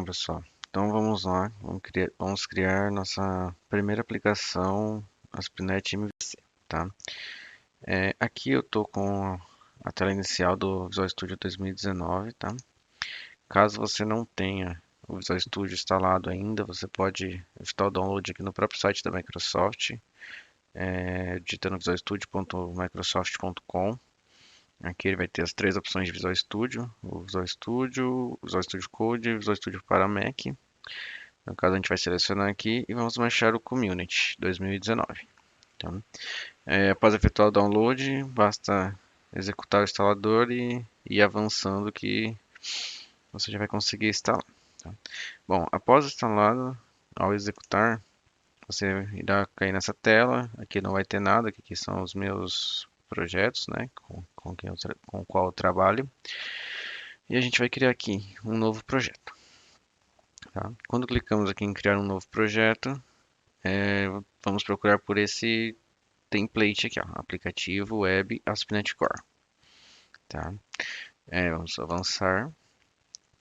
Bom, pessoal, então vamos lá, vamos criar nossa primeira aplicação ASP.NET MVC, tá? Aqui eu estou com a tela inicial do Visual Studio 2019, tá? Caso você não tenha o Visual Studio instalado ainda, você pode efetuar o download aqui no próprio site da Microsoft, digitando visualstudio.microsoft.com. Aqui ele vai ter as três opções de Visual Studio, o Visual Studio Code e o Visual Studio para Mac. No caso, a gente vai selecionar aqui e vamos baixar o Community 2019. Então, após efetuar o download, basta executar o instalador e ir avançando que você já vai conseguir instalar. Tá? Bom, após instalado, ao executar, você irá cair nessa tela. Aqui não vai ter nada, aqui são os meus projetos, né, com o qual eu trabalho. E a gente vai criar aqui um novo projeto. Tá? Quando clicamos aqui em criar um novo projeto, vamos procurar por esse template aqui, ó, aplicativo web ASP.NET Core. Tá? Vamos avançar.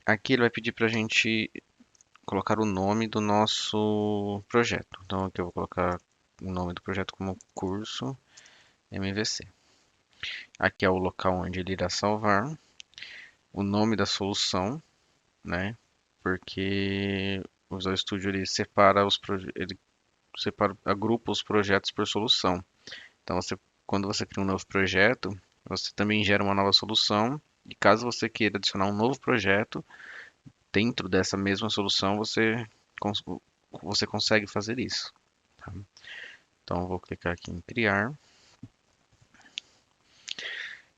Aqui ele vai pedir para a gente colocar o nome do nosso projeto. Então aqui eu vou colocar o nome do projeto como curso MVC. Aqui é o local onde ele irá salvar. O nome da solução, né? Porque o Visual Studio ele agrupa os projetos por solução. Então, quando você cria um novo projeto, você também gera uma nova solução. E caso você queira adicionar um novo projeto, dentro dessa mesma solução, você consegue fazer isso. Tá? Então, eu vou clicar aqui em criar.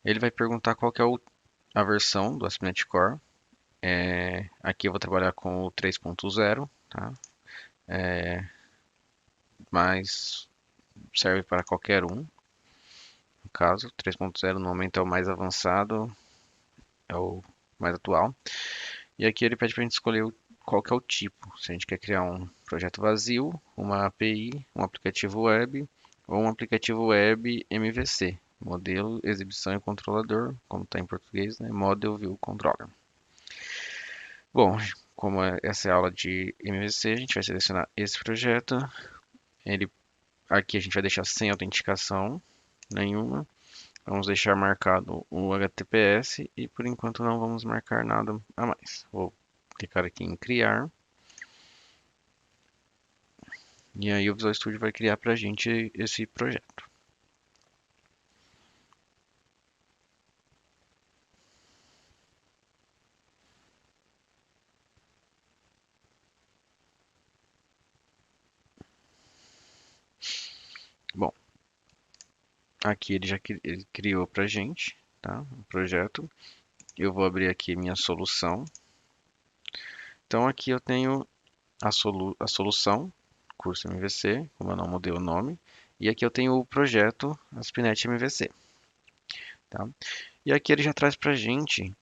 Ele vai perguntar qual que é a versão do ASP.NET Core. Aqui eu vou trabalhar com o 3.0, tá? Mas serve para qualquer um. No caso, 3.0 no momento é o mais avançado, é o mais atual. E aqui ele pede para a gente escolher qual que é o tipo. Se a gente quer criar um projeto vazio, uma API, um aplicativo web ou um aplicativo web MVC. Modelo, exibição e controlador, como está em português, né? Model View Controller. Bom, como essa é a aula de MVC, a gente vai selecionar esse projeto. Aqui a gente vai deixar sem autenticação nenhuma. Vamos deixar marcado o HTTPS e por enquanto não vamos marcar nada a mais. Vou clicar aqui em criar. E aí o Visual Studio vai criar para a gente esse projeto. Bom, aqui ele criou para a gente, tá? O projeto. Eu vou abrir aqui minha solução. Então aqui eu tenho a solução, curso MVC, como eu não mudei o nome. E aqui eu tenho o projeto ASP.NET MVC. Tá? E aqui ele já traz para a gente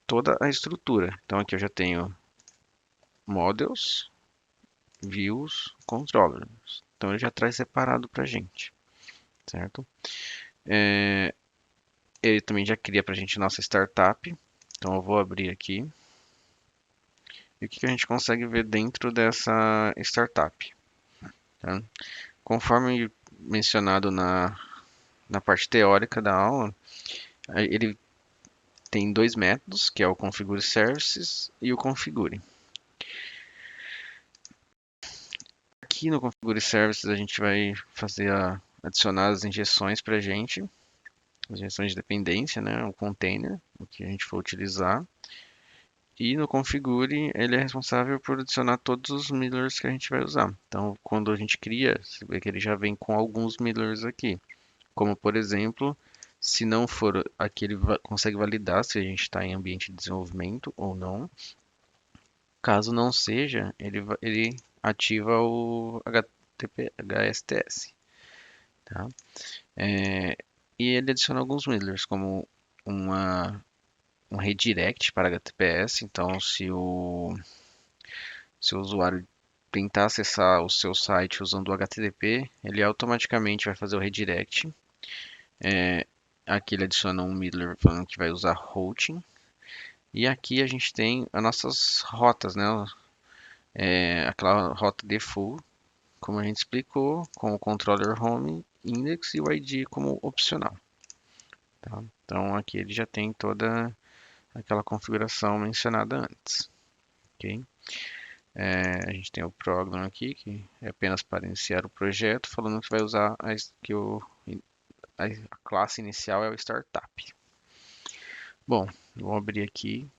toda a estrutura. Então aqui eu já tenho models, views, controllers. Então ele já traz separado para a gente, certo? Ele também já cria para a gente nossa startup. Então eu vou abrir aqui. E o que a gente consegue ver dentro dessa startup? Tá? Conforme mencionado na parte teórica da aula, ele tem dois métodos, que é o configure services e o configure. Aqui no configure services a gente vai adicionar as injeções para a gente, as injeções de dependência, né, o container, o que a gente for utilizar. E no configure, ele é responsável por adicionar todos os middlers que a gente vai usar. Então, quando a gente cria, você vê que ele já vem com alguns middlers aqui. Como, por exemplo, se não for aqui, ele consegue validar se a gente está em ambiente de desenvolvimento ou não. Caso não seja, ele ativa o HSTS. Tá? E ele adiciona alguns middlers, como um redirect para HTTPS. Então, se o usuário tentar acessar o seu site usando o HTTP, ele automaticamente vai fazer o redirect. Aqui ele adiciona um middler falando que vai usar routing. E aqui a gente tem as nossas rotas, né? Aquela rota default, como a gente explicou, com o controller home, index e o ID como opcional. Tá? Então aqui ele já tem toda aquela configuração mencionada antes. Ok? A gente tem o program aqui, que é apenas para iniciar o projeto, falando que vai usar a classe inicial é o startup. Bom, vou abrir aqui.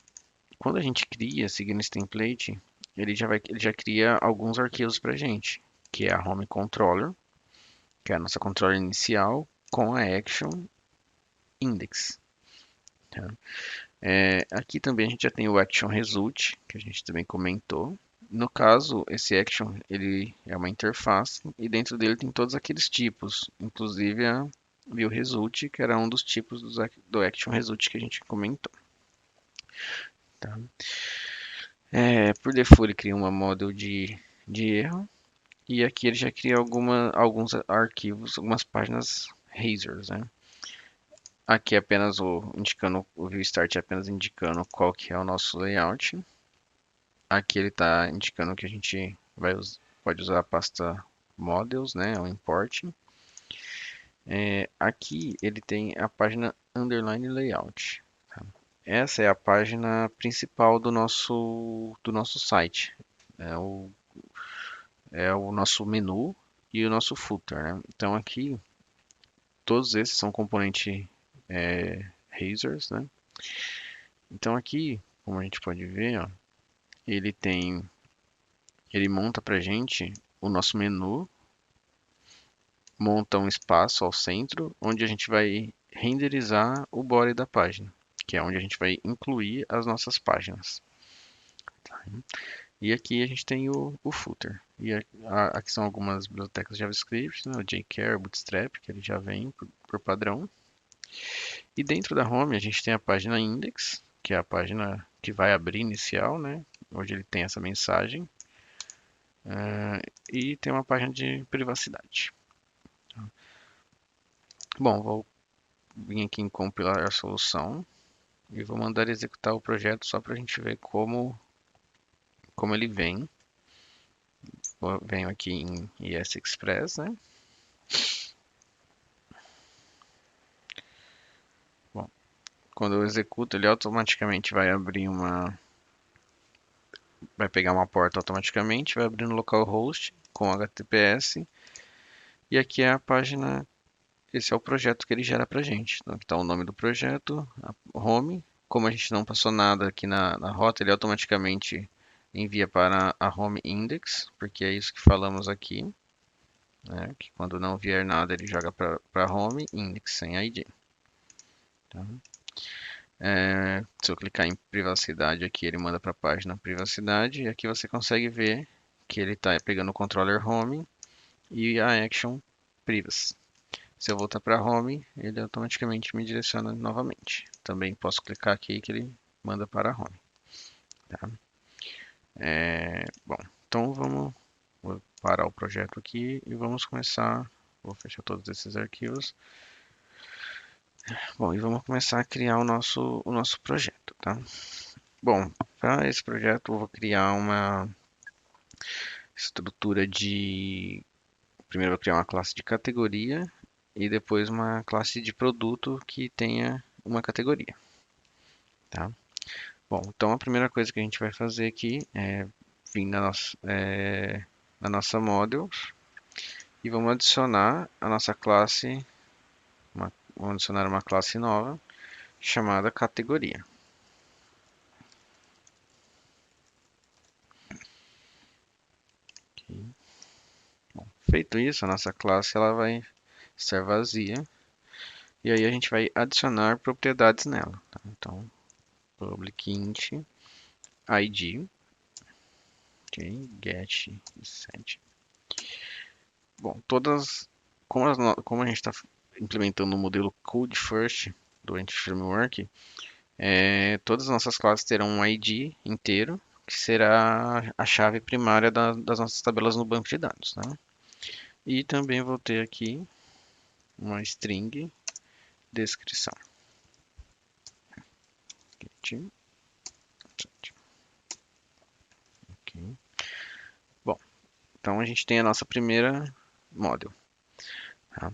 Quando a gente cria, seguindo esse template, ele já cria alguns arquivos para a gente, que é a home controller, que é a nossa controller inicial, com a action index. Tá? Aqui também a gente já tem o action result, que a gente também comentou. No caso, esse action ele é uma interface e dentro dele tem todos aqueles tipos, inclusive a view result, que era um dos tipos do action result que a gente comentou. Tá? Por default ele cria uma model de erro e aqui ele já cria alguns arquivos, algumas páginas razors, né? Aqui é apenas o view start é apenas indicando qual que é o nosso layout. Aqui ele está indicando que a gente pode usar a pasta models, né, o import. Aqui ele tem a página underline layout. Tá? Essa é a página principal do nosso site. É o, é o nosso menu e o nosso footer, né? Então aqui todos esses são componentes razors, né? Então aqui, como a gente pode ver, ó, ele ele monta pra gente o nosso menu, monta um espaço ao centro, onde a gente vai renderizar o body da página, que é onde a gente vai incluir as nossas páginas. E aqui a gente tem o footer. E aqui são algumas bibliotecas JavaScript, né? O jQuery, Bootstrap, que ele já vem por padrão. E dentro da home a gente tem a página index, que é a página que vai abrir inicial, né? Onde ele tem essa mensagem. E tem uma página de privacidade. Bom, vou vir aqui em compilar a solução e vou mandar executar o projeto só para a gente ver como ele vem. Venho aqui em ES Express, né? Bom, quando eu executo, ele automaticamente vai pegar uma porta automaticamente, vai abrir no localhost com HTTPS e aqui é a página. Esse é o projeto que ele gera pra gente. Então, aqui está o nome do projeto, a home. Como a gente não passou nada aqui na rota, ele automaticamente envia para a home index, porque é isso que falamos aqui, né? Que quando não vier nada, ele joga para home index sem ID. Tá? Se eu clicar em privacidade aqui, ele manda para a página privacidade e aqui você consegue ver que ele está pegando o controller home e a action privacy. Se eu voltar para home, ele automaticamente me direciona novamente. Também posso clicar aqui que ele manda para home. Tá? Bom, então vou parar o projeto aqui e vamos começar. Vou fechar todos esses arquivos. Bom, e vamos começar a criar o nosso projeto, tá? Bom, para esse projeto eu vou criar uma estrutura de. Primeiro eu vou criar uma classe de categoria e depois uma classe de produto que tenha uma categoria, tá? Bom, então a primeira coisa que a gente vai fazer aqui é vir na nossa models e vamos adicionar a nossa classe, vamos adicionar uma classe nova chamada categoria. Okay. Bom, feito isso, a nossa classe ela vai estar vazia e aí a gente vai adicionar propriedades nela. Tá? Então, public int id, okay, get e set. Bom, como a gente está implementando o modelo Code First do Entity Framework, todas as nossas classes terão um ID inteiro, que será a chave primária das nossas tabelas no banco de dados. Né? E também vou ter aqui uma string descrição. Get Ok. Bom, então a gente tem a nossa primeira model. Tá?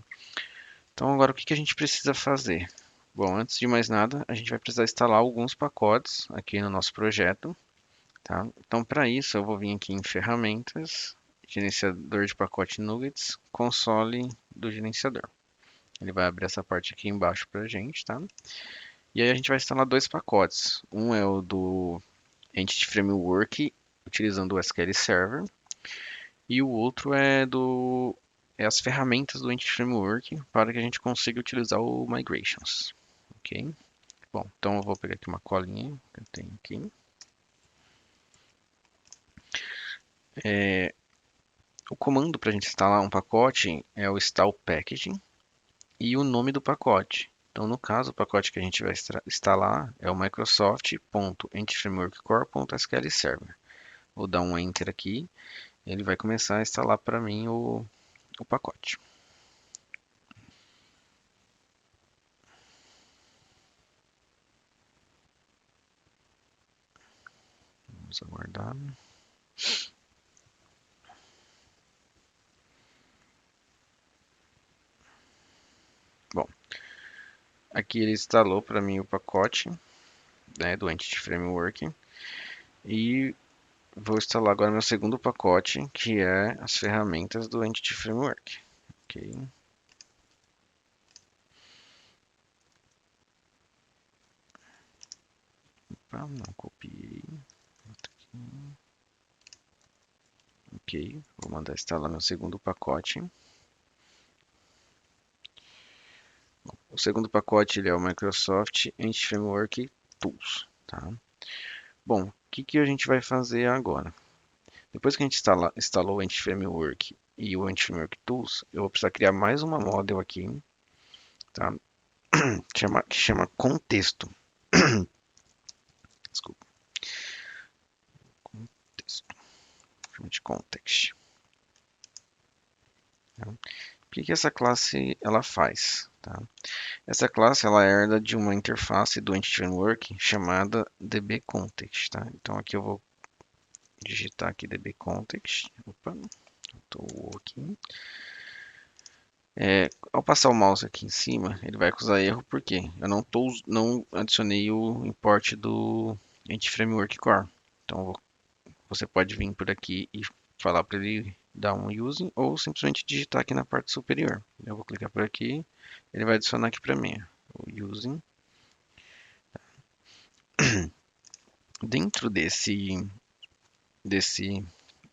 Então agora o que que a gente precisa fazer? Bom, antes de mais nada, a gente vai precisar instalar alguns pacotes aqui no nosso projeto. Tá? Então para isso eu vou vir aqui em ferramentas, gerenciador de pacote nuggets, console do gerenciador. Ele vai abrir essa parte aqui embaixo para a gente, tá? E aí a gente vai instalar dois pacotes. Um é o do Entity Framework, utilizando o SQL Server, e o outro é as ferramentas do Entity Framework para que a gente consiga utilizar o Migrations, ok? Bom, então eu vou pegar aqui uma colinha que eu tenho aqui. O comando para a gente instalar um pacote é o install packaging e o nome do pacote. Então, no caso, o pacote que a gente vai instalar é o Microsoft.entityframeworkcore.sql Server. Vou dar um Enter aqui, ele vai começar a instalar para mim o pacote. Vamos aguardar. Bom, aqui ele instalou para mim o pacote, né, do Entity Framework e vou instalar agora meu segundo pacote, que é as ferramentas do Entity Framework. Ok. Opa, não copiei. Ok, vou mandar instalar meu segundo pacote. O segundo pacote ele é o Microsoft Entity Framework Tools. Tá? Bom, o que que a gente vai fazer agora? Depois que a gente instalou o Entity Framework e o Entity Framework Tools, eu vou precisar criar mais uma model aqui, tá? Que chama contexto. Desculpa, contexto. Chama de context. Tá? O que que essa classe ela faz? Tá? Essa classe ela herda de uma interface do Entity Framework chamada dbContext. Tá? Então aqui eu vou digitar aqui dbContext. Opa, estou aqui. Ao passar o mouse aqui em cima, ele vai acusar erro porque eu não adicionei o import do Entity Framework Core. Então você pode vir por aqui e falar para ele dar um using ou simplesmente digitar aqui na parte superior. Eu vou clicar por aqui, ele vai adicionar aqui para mim o using. Dentro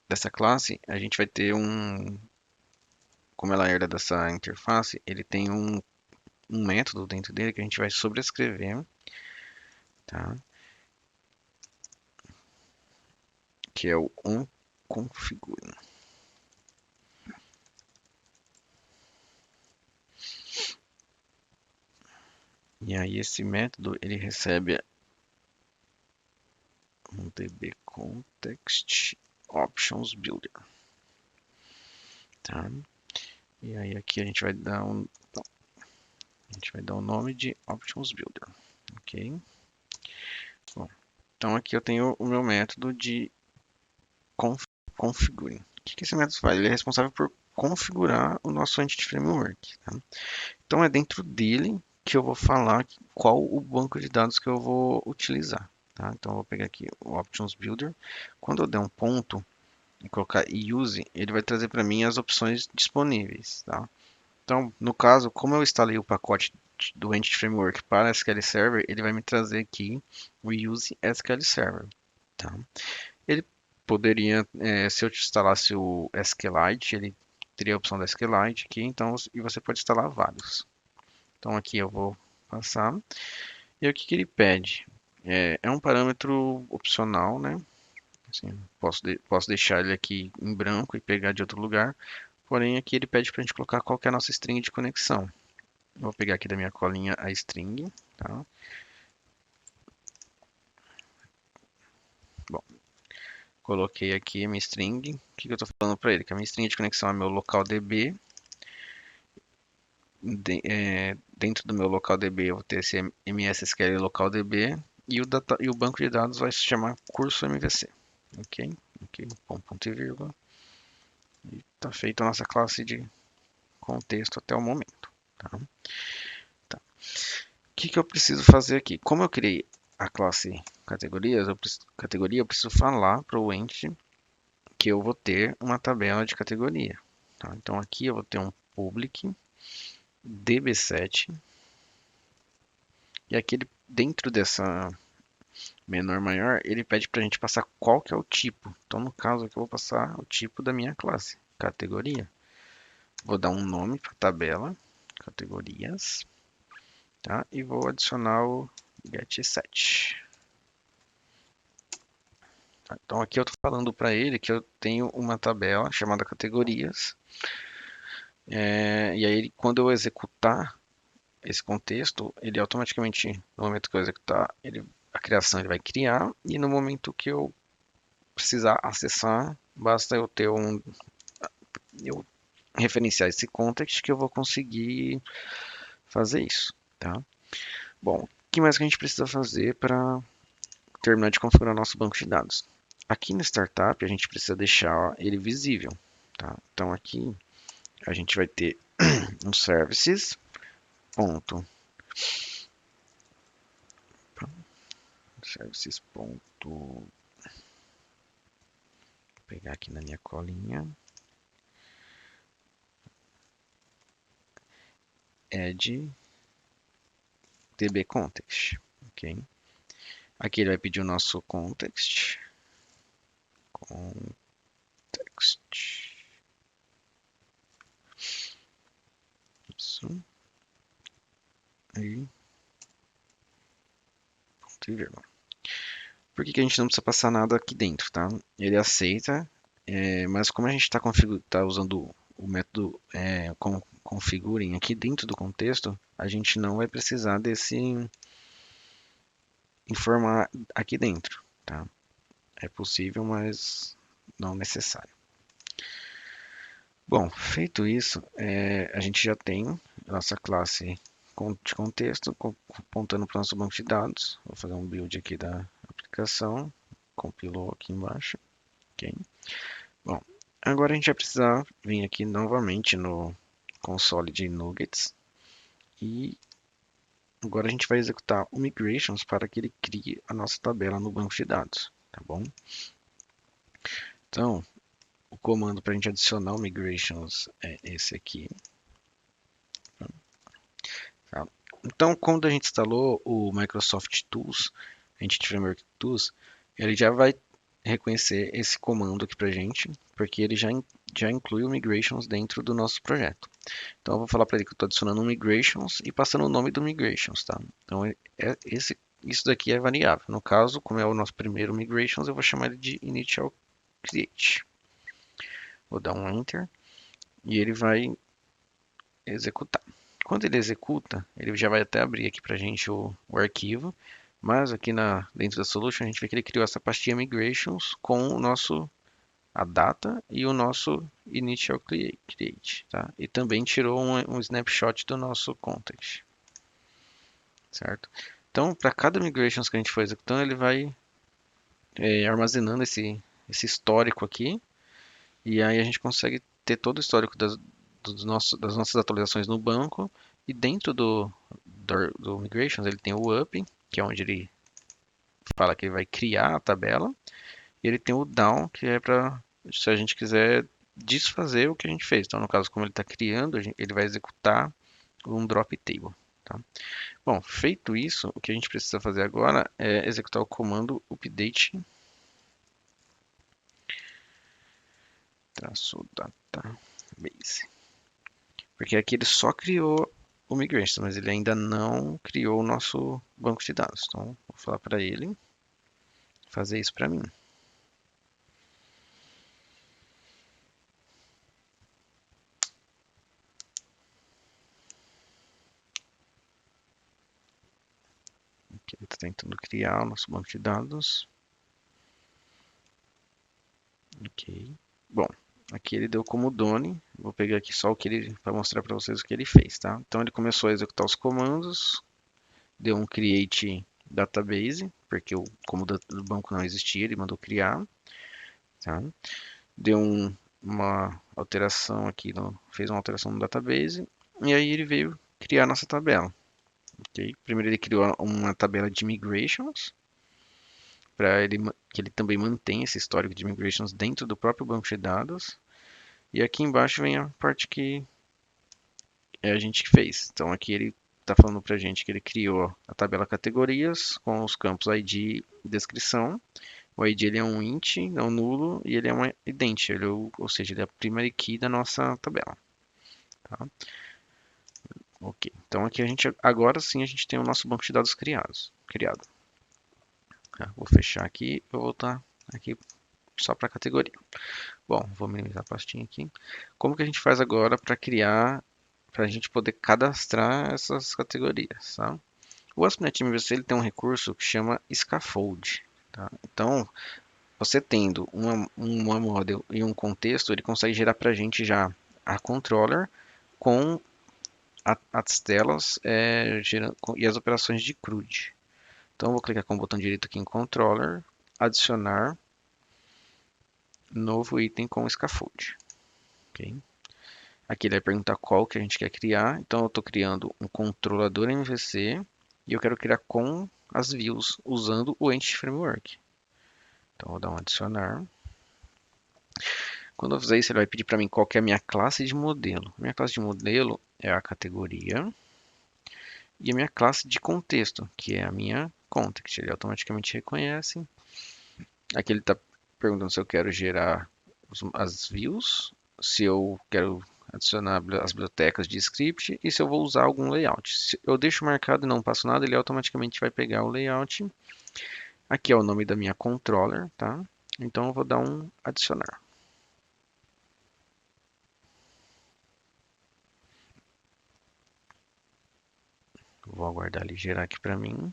dessa classe, a gente vai ter como ela herda dessa interface, ele tem um método dentro dele que a gente vai sobrescrever, tá? Que é o onConfigure. E aí esse método ele recebe um dbContext options builder, tá? E aí aqui a gente vai dar o nome de options builder, ok? Bom, então aqui eu tenho o meu método de configuring. O que esse método faz? Ele é responsável por configurar o nosso Entity Framework, tá? Então é dentro dele que eu vou falar qual o banco de dados que eu vou utilizar, tá? Então eu vou pegar aqui o options builder. Quando eu der um ponto e colocar use, ele vai trazer para mim as opções disponíveis, tá? Então, no caso, como eu instalei o pacote do Entity Framework para SQL Server, ele vai me trazer aqui o Use SQL Server, tá? Ele poderia, se eu instalasse o SQLite, ele teria a opção da SQLite aqui, então, e você pode instalar vários. Então aqui eu vou passar. E o que que ele pede? É um parâmetro opcional, né? Assim, posso deixar ele aqui em branco e pegar de outro lugar. Porém, aqui ele pede para a gente colocar qual que é a nossa string de conexão. Eu vou pegar aqui da minha colinha a string, tá? Bom, coloquei aqui a minha string. O que que eu estou falando para ele? Que a minha string de conexão é meu local DB. Dentro do meu local DB eu vou ter esse MSSQL local DB. e o banco de dados vai se chamar curso MVC. Ok? Ok, ponto e vírgula. E está feita a nossa classe de contexto até o momento. Tá? Tá. O que eu preciso fazer aqui? Como eu criei a classe categorias, eu preciso falar para o ente que eu vou ter uma tabela de categoria. Tá? Então aqui eu vou ter um public db7 e aqui dentro dessa menor maior ele pede para a gente passar qual que é o tipo. Então no caso aqui eu vou passar o tipo da minha classe, categoria. Vou dar um nome para a tabela, categorias, tá? E vou adicionar o getSet. Tá? Então aqui eu estou falando para ele que eu tenho uma tabela chamada categorias. E aí quando eu executar esse contexto, ele automaticamente, no momento que eu executar, a criação ele vai criar e no momento que eu precisar acessar, basta eu referenciar esse context que eu vou conseguir fazer isso, tá? Bom, o que mais que a gente precisa fazer para terminar de configurar nosso banco de dados? Aqui no Startup a gente precisa deixar ele visível, tá? Então aqui a gente vai ter um services, ponto, services, ponto, vou pegar aqui na minha colinha, add dbContext, ok? Aqui ele vai pedir o nosso context, isso, e ponto e vírgula. Por que a gente não precisa passar nada aqui dentro, tá? Ele aceita, mas como a gente tá usando o método configurem aqui dentro do contexto, a gente não vai precisar desse informar aqui dentro, tá? É possível, mas não necessário. Bom, feito isso, a gente já tem a nossa classe de contexto apontando para o nosso banco de dados. Vou fazer um build aqui da aplicação, compilou aqui embaixo, ok? Bom, agora a gente vai precisar vir aqui novamente no console de nuggets e agora a gente vai executar o migrations para que ele crie a nossa tabela no banco de dados, tá bom? Então, o comando para a gente adicionar o migrations é esse aqui. Tá? Então, quando a gente instalou o Microsoft Tools, Entity Framework Tools, ele já vai reconhecer esse comando aqui para a gente, porque ele já inclui o migrations dentro do nosso projeto. Então, eu vou falar para ele que eu estou adicionando um migrations e passando o nome do migrations, tá? Então, isso daqui é variável. No caso, como é o nosso primeiro migrations, eu vou chamar ele de initial create. Vou dar um enter e ele vai executar. Quando ele executa, ele já vai até abrir aqui para a gente o arquivo, mas aqui dentro da solution a gente vê que ele criou essa pastinha migrations com a data e o nosso initial create, tá? E também tirou um snapshot do nosso context, certo? Então, para cada migrations que a gente for executando, ele vai armazenando esse histórico aqui, e aí a gente consegue ter todo o histórico das nossas atualizações no banco, e dentro do Migrations ele tem o up, que é onde ele fala que ele vai criar a tabela, e ele tem o down, que é para se a gente quiser desfazer o que a gente fez. Então, no caso, como ele está criando, ele vai executar um drop table. Tá? Bom, feito isso, o que a gente precisa fazer agora é executar o comando update database. Porque aqui ele só criou o Migration, mas ele ainda não criou o nosso banco de dados. Então, vou falar para ele fazer isso para mim. Aqui ele está tentando criar o nosso banco de dados. Ok. Bom, aqui ele deu como Done. Vou pegar aqui só o que ele para mostrar para vocês o que ele fez, tá? Então ele começou a executar os comandos, deu um create database, porque como do banco não existia, ele mandou criar, tá? Deu uma alteração aqui, fez uma alteração no database, e aí ele veio criar nossa tabela. Okay? Primeiro ele criou uma tabela de migrations, para que ele também mantenha esse histórico de migrations dentro do próprio banco de dados. E aqui embaixo vem a parte que a gente fez. Então aqui ele está falando para a gente que ele criou a tabela categorias com os campos ID e descrição. O ID ele é um int, não nulo, e ele é uma ident, ou seja, ele é a primary key da nossa tabela. Tá? Ok, então aqui agora sim a gente tem o nosso banco de dados criado. Tá? Vou fechar aqui e vou voltar aqui só para a categoria. Bom, vou minimizar a pastinha aqui. Como que a gente faz agora para criar, para a gente poder cadastrar essas categorias, tá? O ASP.NET MVC ele tem um recurso que chama Scaffold, tá? Então, você tendo uma model e um contexto, ele consegue gerar para a gente já a controller com as telas e as operações de CRUD. Então, eu vou clicar com o botão direito aqui em Controller, adicionar novo item com Scaffold. Okay? Aqui ele vai perguntar qual que a gente quer criar. Então, eu estou criando um controlador MVC e eu quero criar com as views usando o Entity Framework. Então, vou dar um adicionar. Quando eu fizer isso, ele vai pedir para mim qual que é a minha classe de modelo. A minha classe de modelo é a categoria. E a minha classe de contexto, que é a minha context. Ele automaticamente reconhece. Aqui ele está perguntando se eu quero gerar as views, se eu quero adicionar as bibliotecas de script e se eu vou usar algum layout. Se eu deixo marcado e não passo nada, ele automaticamente vai pegar o layout. Aqui é o nome da minha controller, tá? Então eu vou dar um adicionar. Vou aguardar ele gerar aqui para mim.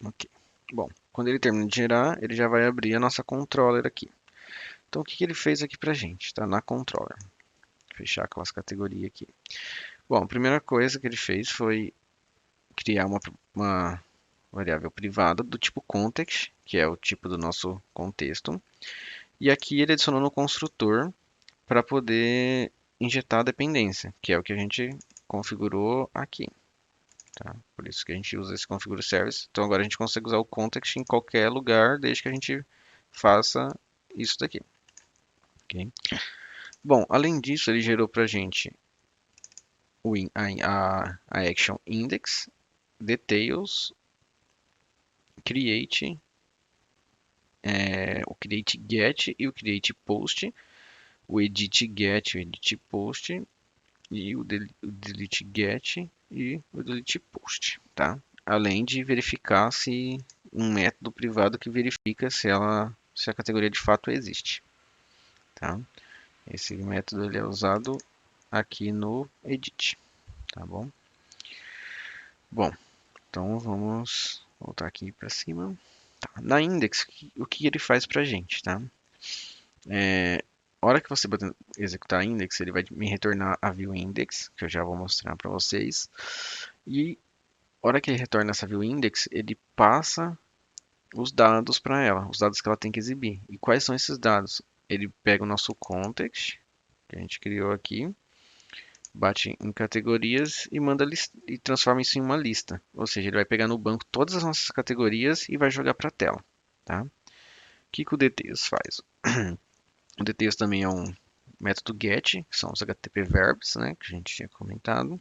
Ok. Bom, quando ele termina de gerar, ele já vai abrir a nossa controller aqui. Então, o que ele fez aqui pra gente? Tá na controller. Vou fechar a classe categoria aqui. Bom, a primeira coisa que ele fez foi criar uma variável privada do tipo context, que é o tipo do nosso contexto. E aqui ele adicionou no construtor para poder injetar a dependência, que é o que a gente configurou aqui. Tá? Por isso que a gente usa esse configure service. Então agora a gente consegue usar o context em qualquer lugar, desde que a gente faça isso daqui. Okay? Bom, além disso, ele gerou para a gente a action index, details, create, o create get e o create post, o edit get, o edit post e o delete get e o delete post, tá? Além de verificar se um método privado que verifica se a categoria de fato existe, tá? Esse método ele é usado aqui no edit, tá bom? Bom, então vamos voltar aqui para cima. Tá. Na index, o que ele faz para a gente, tá? A hora que você executar a index, ele vai me retornar a view index, que eu já vou mostrar para vocês. E a hora que ele retorna essa view index, ele passa os dados para ela, os dados que ela tem que exibir. E quais são esses dados? Ele pega o nosso context, que a gente criou aqui, bate em categorias e e transforma isso em uma lista. Ou seja, ele vai pegar no banco todas as nossas categorias e vai jogar para a tela. Tá? O que o details faz? O details também é um método get, que são os HTTP verbs, né, que a gente tinha comentado.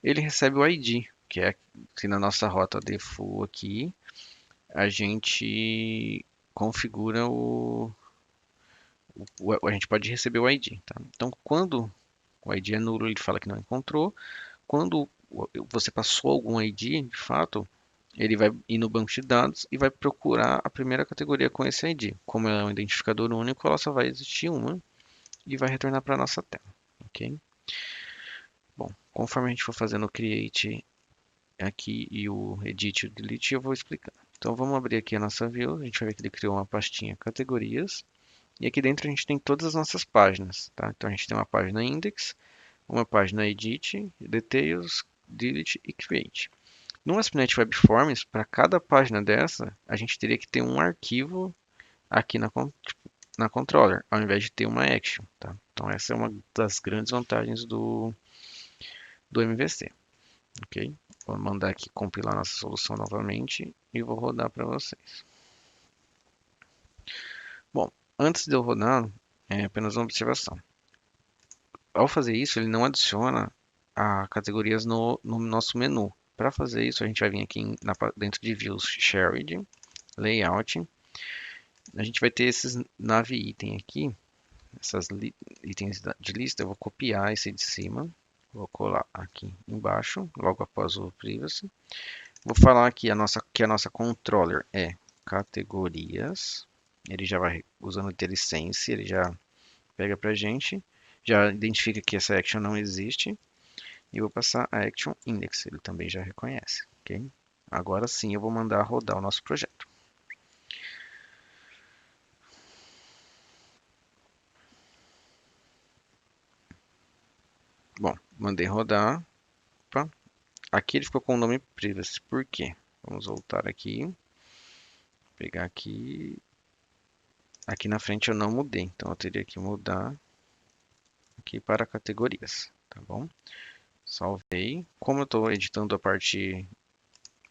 Ele recebe o ID, que é que na nossa rota default aqui, a gente configura a gente pode receber o ID. Tá? Então, quando o ID é nulo, ele fala que não encontrou. Quando você passou algum ID, de fato, ele vai ir no banco de dados e vai procurar a primeira categoria com esse ID. Como é um identificador único, ela só vai existir uma. e vai retornar para a nossa tela, ok? Bom, conforme a gente for fazendo o create aqui e o edit e o delete, eu vou explicar. Então vamos abrir aqui a nossa view, a gente vai ver que ele criou uma pastinha categorias, e aqui dentro a gente tem todas as nossas páginas, tá? Então a gente tem uma página index, uma página edit, details, delete e create. No ASP.NET Web Forms, para cada página dessa, a gente teria que ter um arquivo aqui na controller, ao invés de ter uma action, tá? Então essa é uma das grandes vantagens do MVC, ok? Vou mandar aqui compilar nossa solução novamente e vou rodar para vocês. Bom, antes de eu rodar, é apenas uma observação. Ao fazer isso, ele não adiciona categorias no nosso menu. Para fazer isso, a gente vai vir aqui dentro de Views Shared, Layout. A gente vai ter esses nave item aqui, essas itens de lista. Eu vou copiar esse de cima, vou colar aqui embaixo, logo após o Privacy. Vou falar aqui que a nossa controller é categorias. Ele já vai usando o license, ele já pega pra gente, já identifica que essa action não existe e vou passar a action index, ele também já reconhece, ok? Agora sim eu vou mandar rodar o nosso projeto. Bom, mandei rodar. Opa. Aqui ele ficou com o nome privacy, por quê? Vamos voltar aqui, pegar aqui. Aqui na frente eu não mudei, então eu teria que mudar aqui para categorias, tá bom? Salvei. Como eu estou editando a parte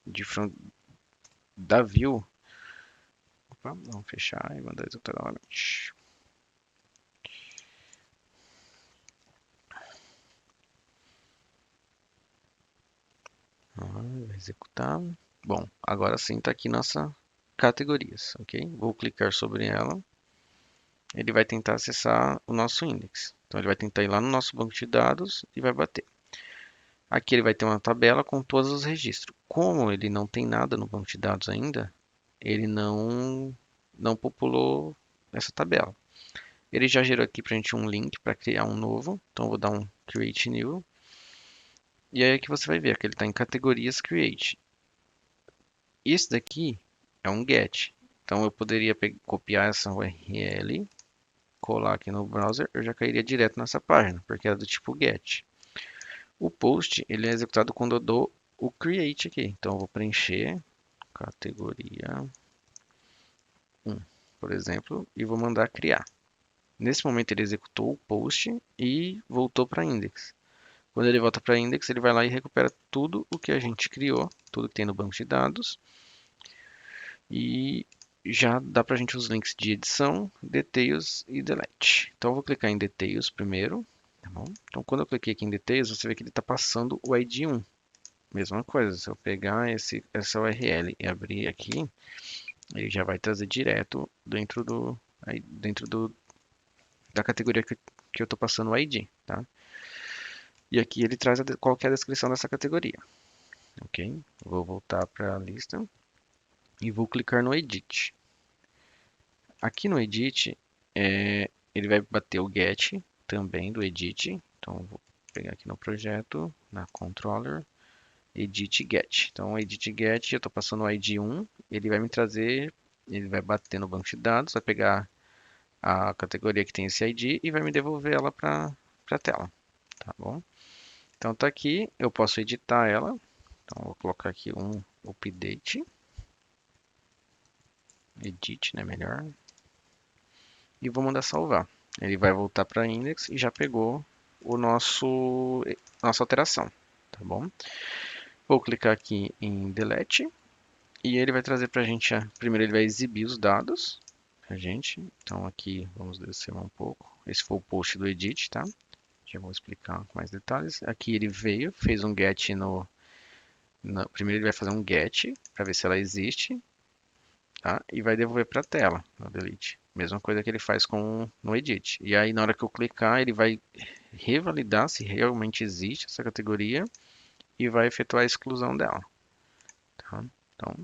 de front da view, opa, vamos fechar e mandar executar novamente. Vai executar. Bom, agora sim está aqui nossa categorias, ok? Vou clicar sobre ela. Ele vai tentar acessar o nosso index. Então ele vai tentar ir lá no nosso banco de dados e vai bater. Aqui ele vai ter uma tabela com todos os registros. Como ele não tem nada no banco de dados ainda, ele não populou essa tabela. Ele já gerou aqui para a gente um link para criar um novo. Então eu vou dar um Create New. E aí aqui você vai ver que ele está em categorias Create. Isso daqui é um get. Então eu poderia copiar essa URL, colar aqui no browser, eu já cairia direto nessa página, porque é do tipo get. O post ele é executado quando eu dou o create aqui. Então eu vou preencher categoria 1, por exemplo, e vou mandar criar. Nesse momento ele executou o post e voltou para index. Quando ele volta para index, ele vai lá e recupera tudo o que a gente criou, tudo que tem no banco de dados, e já dá para a gente os links de edição, details e delete. Então eu vou clicar em details primeiro, tá bom? Então quando eu cliquei aqui em details, você vê que ele está passando o ID 1. Mesma coisa, se eu pegar essa URL e abrir aqui, ele já vai trazer direto dentro da categoria que eu estou passando o ID, tá? E aqui ele traz qual que é a descrição dessa categoria, ok? Vou voltar para a lista e vou clicar no Edit. Aqui no Edit, ele vai bater o Get também do Edit. Então, vou pegar aqui no projeto, na Controller, Edit Get. Então, Edit Get, eu estou passando o ID 1, ele vai me trazer, ele vai bater no banco de dados, vai pegar a categoria que tem esse ID e vai me devolver ela para a tela, tá bom? Então, tá aqui, eu posso editar ela. Então, vou colocar aqui um update, edit, né, melhor, e vou mandar salvar. Ele vai voltar para index e já pegou o nossa alteração, tá bom? Vou clicar aqui em delete e ele vai trazer para a gente, primeiro ele vai exibir os dados para a gente. Então aqui vamos descer um pouco. Esse foi o post do edit, tá? Já vou explicar com mais detalhes. Aqui ele veio, fez um get primeiro ele vai fazer um get para ver se ela existe, tá? E vai devolver para a tela no delete. Mesma coisa que ele faz no edit. E aí na hora que eu clicar, ele vai revalidar se realmente existe essa categoria e vai efetuar a exclusão dela, tá? Então,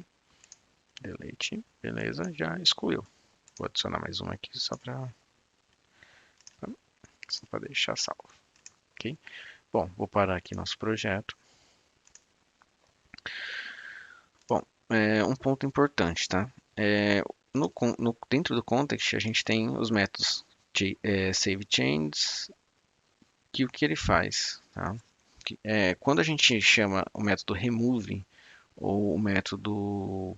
delete, beleza, já excluiu. Vou adicionar mais uma aqui só para para deixar salvo, ok? Bom, vou parar aqui nosso projeto. Bom, um ponto importante, tá? Dentro do context, a gente tem os métodos de save changes, que o que ele faz, tá? Quando a gente chama o método remove ou o método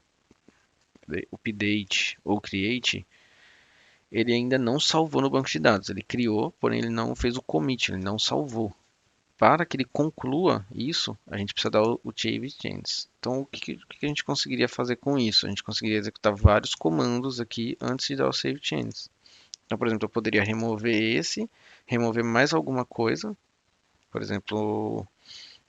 update ou create, ele ainda não salvou no banco de dados. Ele criou, porém ele não fez o commit, ele não salvou. Para que ele conclua isso, a gente precisa dar o save changes. Então, o que a gente conseguiria fazer com isso? A gente conseguiria executar vários comandos aqui antes de dar o save changes. Então, por exemplo, eu poderia remover esse, remover mais alguma coisa. Por exemplo,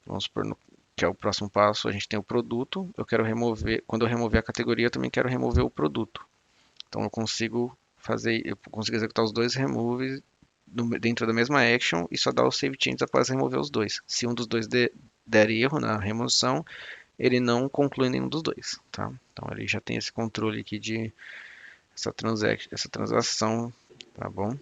vamos supor que é o próximo passo, a gente tem o produto. Eu quero remover, quando eu remover a categoria, eu também quero remover o produto. Então, eu consigo executar os dois removes dentro da mesma action e só dar o save changes após remover os dois. Se um dos dois der erro na remoção, ele não conclui nenhum dos dois, tá? Então ele já tem esse controle aqui de essa transação, tá bom?